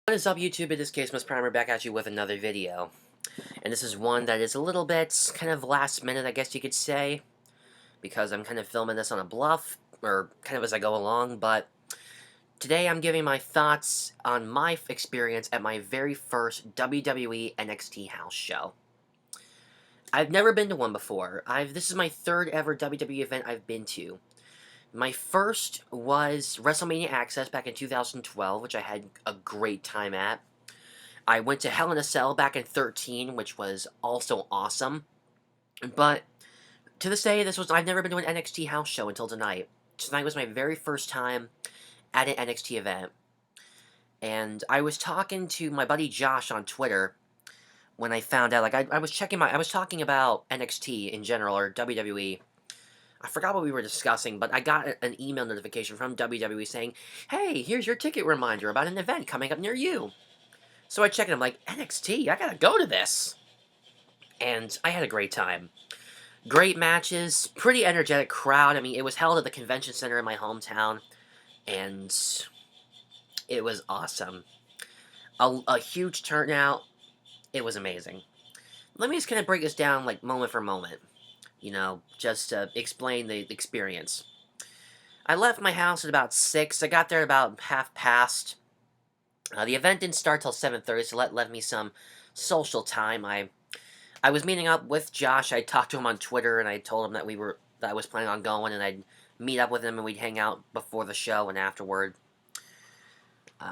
What is up, YouTube? In this case, Miss Primer back at you with another video. And this is one that is a little bit kind of last minute, I guess you could say, because I'm kind of filming this on a bluff, or kind of as I go along, but today I'm giving my thoughts on my experience at my very first WWE NXT house show. I've never been to one before. This is my third ever WWE event I've been to. My first was WrestleMania Access back in 2012, which I had a great time at. I went to Hell in a Cell back in 13, which was also awesome. But to this day, I've never been to an NXT house show until tonight. Tonight was my very first time at an NXT event. And I was talking to my buddy Josh on Twitter when I found out, I was talking about NXT in general, or WWE. I forgot what we were discussing, but I got an email notification from WWE saying, "Hey, here's your ticket reminder about an event coming up near you." So I checked it, I'm like, NXT? I gotta go to this! And I had a great time. Great matches, pretty energetic crowd. I mean, it was held at the convention center in my hometown, and it was awesome. A huge turnout. It was amazing. Let me just kind of break this down, like, moment for moment. You know, just to explain the experience. I left my house at about 6. I got there at about half past. The event didn't start till 7:30, so that left me some social time. I was meeting up with Josh. I talked to him on Twitter, and I told him that I was planning on going, and I'd meet up with him, and we'd hang out before the show and afterward.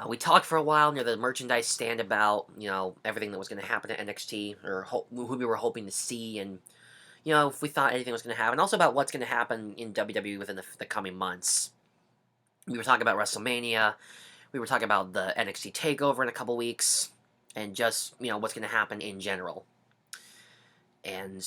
We talked for a while near the merchandise stand about, everything that was going to happen at NXT, or who we were hoping to see, and, if we thought anything was going to happen. Also about what's going to happen in WWE within the coming months. We were talking about WrestleMania. We were talking about the NXT TakeOver in a couple weeks, and just, what's going to happen in general. And,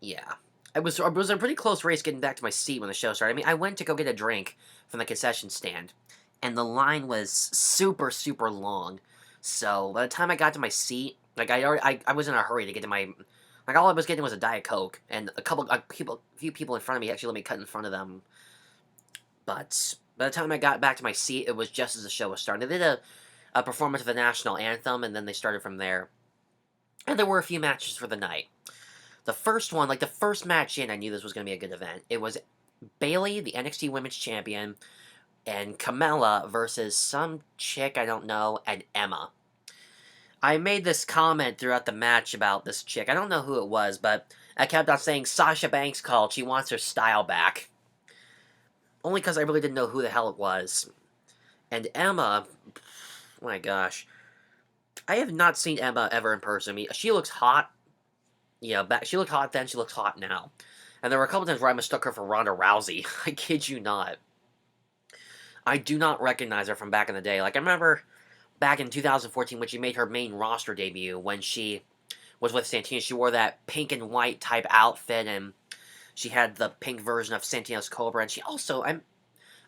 yeah. It was a pretty close race getting back to my seat when the show started. I mean, I went to go get a drink from the concession stand, and the line was super, super long. So, by the time I got to my seat, like, I was in a hurry to get to my... Like, all I was getting was a Diet Coke, and a few people in front of me actually let me cut in front of them. But by the time I got back to my seat, it was just as the show was starting. They did a performance of the national anthem, and then they started from there. And there were a few matches for the night. The first one, like the first match in, I knew this was going to be a good event. It was Bayley, the NXT Women's Champion, and Carmella versus some chick I don't know, and Emma. I made this comment throughout the match about this chick. I don't know who it was, but I kept on saying Sasha Banks called. She wants her style back. Only because I really didn't know who the hell it was. And Emma, oh my gosh. I have not seen Emma ever in person. I mean, she looks hot. She looked hot then, she looks hot now. And there were a couple times where I mistook her for Ronda Rousey. I kid you not. I do not recognize her from back in the day. Like, I remember back in 2014 when she made her main roster debut, when she was with Santino. She wore that pink and white type outfit, and she had the pink version of Santino's Cobra, and she also...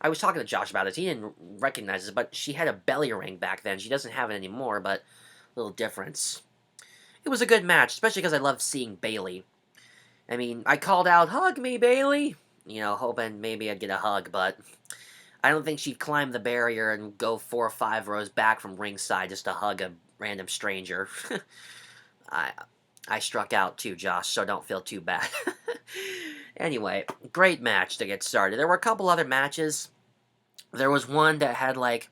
I was talking to Josh about this. He didn't recognize it, but she had a belly ring back then. She doesn't have it anymore, but a little difference. It was a good match, especially because I loved seeing Bayley. I mean, I called out, "Hug me, Bayley!" Hoping maybe I'd get a hug, but I don't think she'd climb the barrier and go 4 or 5 rows back from ringside just to hug a random stranger. I struck out too, Josh, so don't feel too bad. Anyway, great match to get started. There were a couple other matches. There was one that had, like,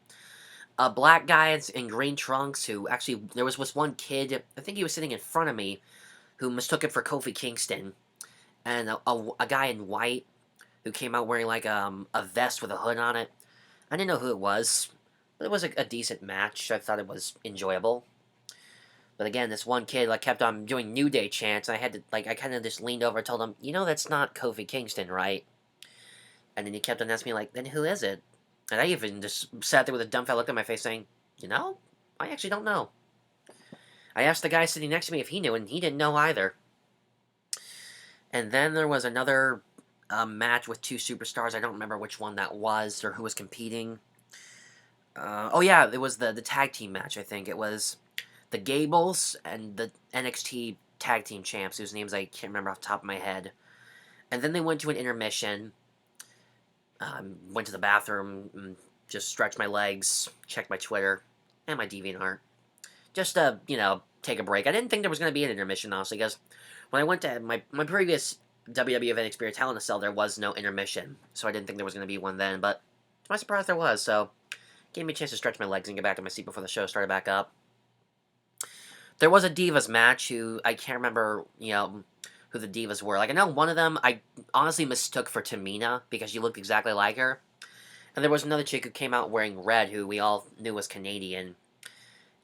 a black guy in green trunks who actually... There was this one kid, I think he was sitting in front of me, who mistook it for Kofi Kingston. And a guy in white who came out wearing, like, a vest with a hood on it. I didn't know who it was, but it was a decent match. I thought it was enjoyable. But again, this one kid, like, kept on doing New Day chants, and I had to, like, I kind of just leaned over and told him, that's not Kofi Kingston, right? And then he kept on asking me, like, then who is it? And I even just sat there with a dumbfounded look on my face saying, I actually don't know. I asked the guy sitting next to me if he knew, and he didn't know either. And then there was another match with 2 superstars. I don't remember which one that was, or who was competing. Oh yeah, it was the tag team match, I think. It was the Gables and the NXT tag team champs, whose names I can't remember off the top of my head. And then they went to an intermission. Went to the bathroom, and just stretched my legs, checked my Twitter, and my DeviantArt. Just to, take a break. I didn't think there was going to be an intermission, honestly, because when I went to my previous WWE event experience, Hell in a Cell, there was no intermission. So I didn't think there was going to be one then, but to my surprise, there was, so gave me a chance to stretch my legs and get back to my seat before the show started back up. There was a Divas match who, I can't remember, who the Divas were. Like, I know one of them I honestly mistook for Tamina, because she looked exactly like her. And there was another chick who came out wearing red, who we all knew was Canadian.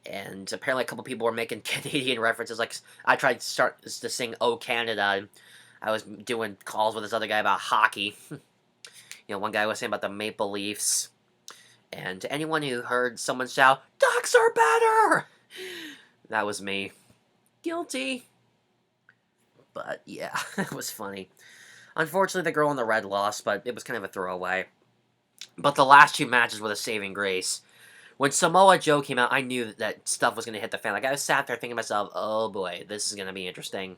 And apparently a couple people were making Canadian references. Like, I tried to sing "Oh Canada," and I was doing calls with this other guy about hockey. One guy was saying about the Maple Leafs. And to anyone who heard someone shout, "Ducks are better!" that was me. Guilty. But yeah, it was funny. Unfortunately, the girl in the red lost, but it was kind of a throwaway. But the last two matches were the saving grace. When Samoa Joe came out, I knew that stuff was going to hit the fan. Like, I was sat there thinking to myself, oh boy, this is going to be interesting.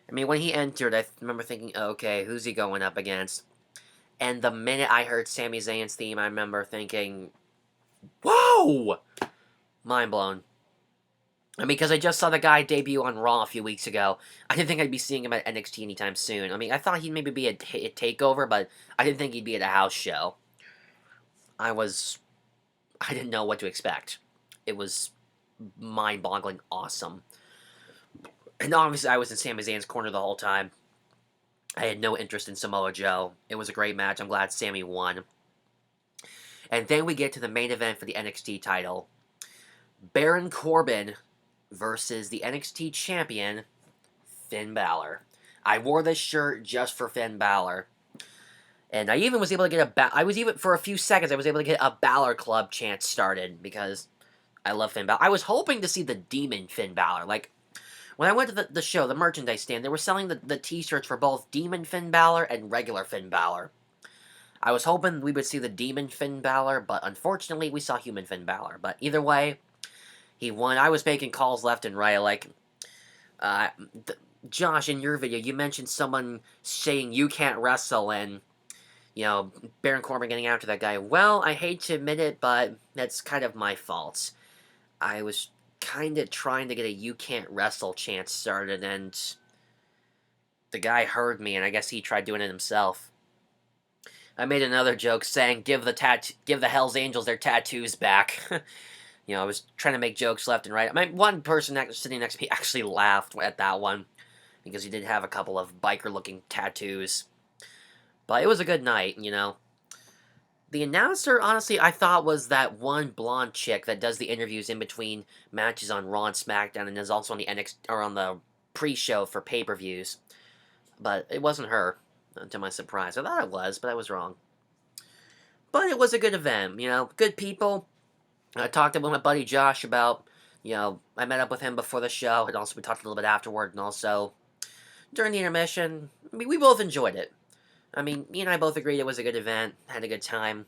I mean, when he entered, I remember thinking, okay, who's he going up against? And the minute I heard Sami Zayn's theme, I remember thinking, whoa! Mind blown. I mean, because I just saw the guy debut on Raw a few weeks ago. I didn't think I'd be seeing him at NXT anytime soon. I mean, I thought he'd maybe be a takeover, but I didn't think he'd be at a house show. I didn't know what to expect. It was mind-boggling awesome. And obviously, I was in Sami Zayn's corner the whole time. I had no interest in Samoa Joe. It was a great match. I'm glad Sami won. And then we get to the main event for the NXT title. Baron Corbin versus the NXT champion, Finn Balor. I wore this shirt just for Finn Balor. And I even was able to get for a few seconds, I was able to get a Balor Club chant started, because I love Finn Balor. I was hoping to see the Demon Finn Balor. Like, when I went to the show, the merchandise stand, they were selling the t-shirts for both Demon Finn Balor and regular Finn Balor. I was hoping we would see the Demon Finn Balor, but unfortunately, we saw Human Finn Balor. But either way, he won. I was making calls left and right, like, Josh, in your video, you mentioned someone saying you can't wrestle, and Baron Corbin getting after that guy. Well, I hate to admit it, but that's kind of my fault. I was kind of trying to get a "you can't wrestle" chant started, and the guy heard me, and I guess he tried doing it himself. I made another joke saying, give the Hells Angels their tattoos back. I was trying to make jokes left and right. I mean, one person sitting next to me actually laughed at that one, because he did have a couple of biker-looking tattoos. But it was a good night, The announcer, honestly, I thought was that one blonde chick that does the interviews in between matches on Raw and SmackDown, and is also on the NXT, or on the pre-show for pay-per-views. But it wasn't her, to my surprise. I thought it was, but I was wrong. But it was a good event, good people. I talked to my buddy Josh about, I met up with him before the show, and also we talked a little bit afterward, and also during the intermission. I mean, we both enjoyed it. I mean, me and I both agreed it was a good event, had a good time.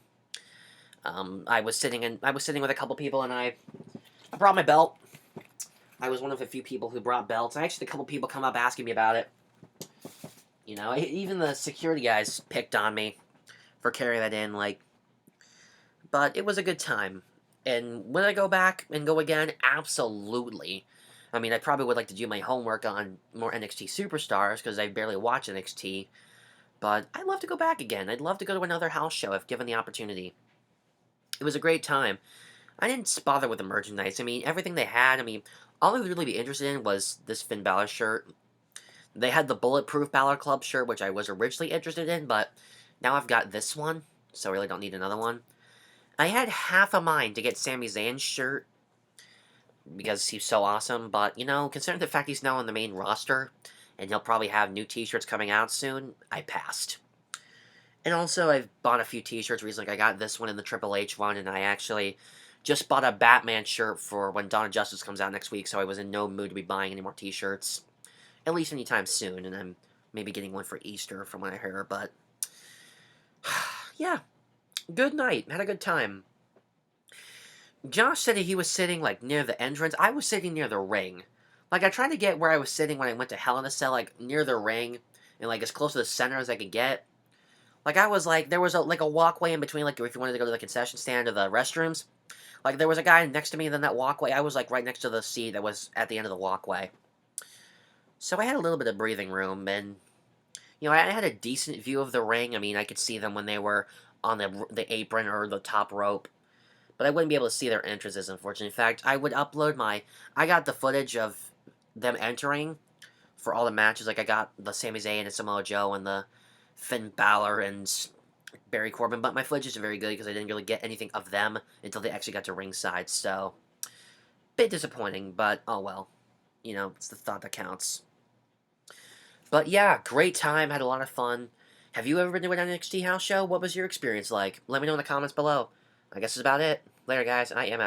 I was sitting with a couple people, and I brought my belt. I was one of a few people who brought belts. I actually had a couple people come up asking me about it. Even the security guys picked on me for carrying that in, but it was a good time. And when I go back and go again, absolutely. I mean, I probably would like to do my homework on more NXT Superstars, because I barely watch NXT. But I'd love to go back again. I'd love to go to another house show if given the opportunity. It was a great time. I didn't bother with the merchandise. I mean, everything they had, all I would really be interested in was this Finn Balor shirt. They had the Bulletproof Balor Club shirt, which I was originally interested in, but now I've got this one, so I really don't need another one. I had half a mind to get Sami Zayn's shirt, because he's so awesome, but, considering the fact he's now on the main roster, and he'll probably have new t-shirts coming out soon, I passed. And also, I've bought a few t-shirts recently. I got this one and the Triple H one, and I actually just bought a Batman shirt for when Dawn of Justice comes out next week, so I was in no mood to be buying any more t-shirts. At least anytime soon, and I'm maybe getting one for Easter from what I heard, but yeah, good night. Had a good time. Josh said he was sitting, near the entrance. I was sitting near the ring. I tried to get where I was sitting when I went to Hell in a Cell, near the ring, and, as close to the center as I could get. I was, there was a walkway in between, if you wanted to go to the concession stand or the restrooms. Like, there was a guy next to me in that walkway. I was, like, right next to the seat that was at the end of the walkway. So I had a little bit of breathing room, and, I had a decent view of the ring. I mean, I could see them when they were on the apron or the top rope. But I wouldn't be able to see their entrances, unfortunately. In fact, I would upload I got the footage of them entering for all the matches. Like, I got the Sami Zayn and Samoa Joe and the Finn Balor and Barry Corbin, but my footage isn't very good because I didn't really get anything of them until they actually got to ringside, so bit disappointing, but oh well. It's the thought that counts. But yeah, great time, had a lot of fun. Have you ever been to an NXT house show? What was your experience like? Let me know in the comments below. I guess that's about it. Later, guys. I am out of here.